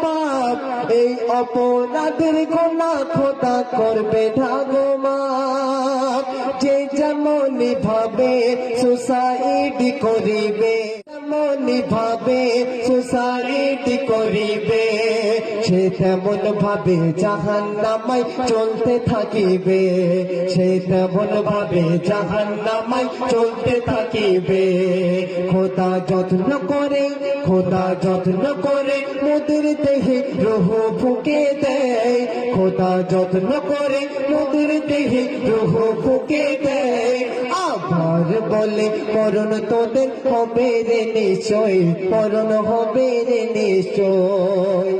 পাপ, এই অপরাধের গুনাহ খোদা করবে ধাগমাপ। যে যেমনি ভাবে সুসাইড করিবে, তেমনি ভাবে সুসাইড করিবে, সে তেমন ভাবে জাহান্নামায় চলতে থাকিবে, সে তেমন ভাবে জাহান্নামায় চলতে থাকিবে। খোদা যত্ন করে, খোদা যত্ন করে মোদের দেহে রূহ ফুঁকে দেয়, খোদা যত্ন করে মোদের দেহে রূহ ফুঁকে দেয়। আবার বলে মরণ তোদের হবে রে নিশ্চয়, মরণ হবে রে নিশ্চয়।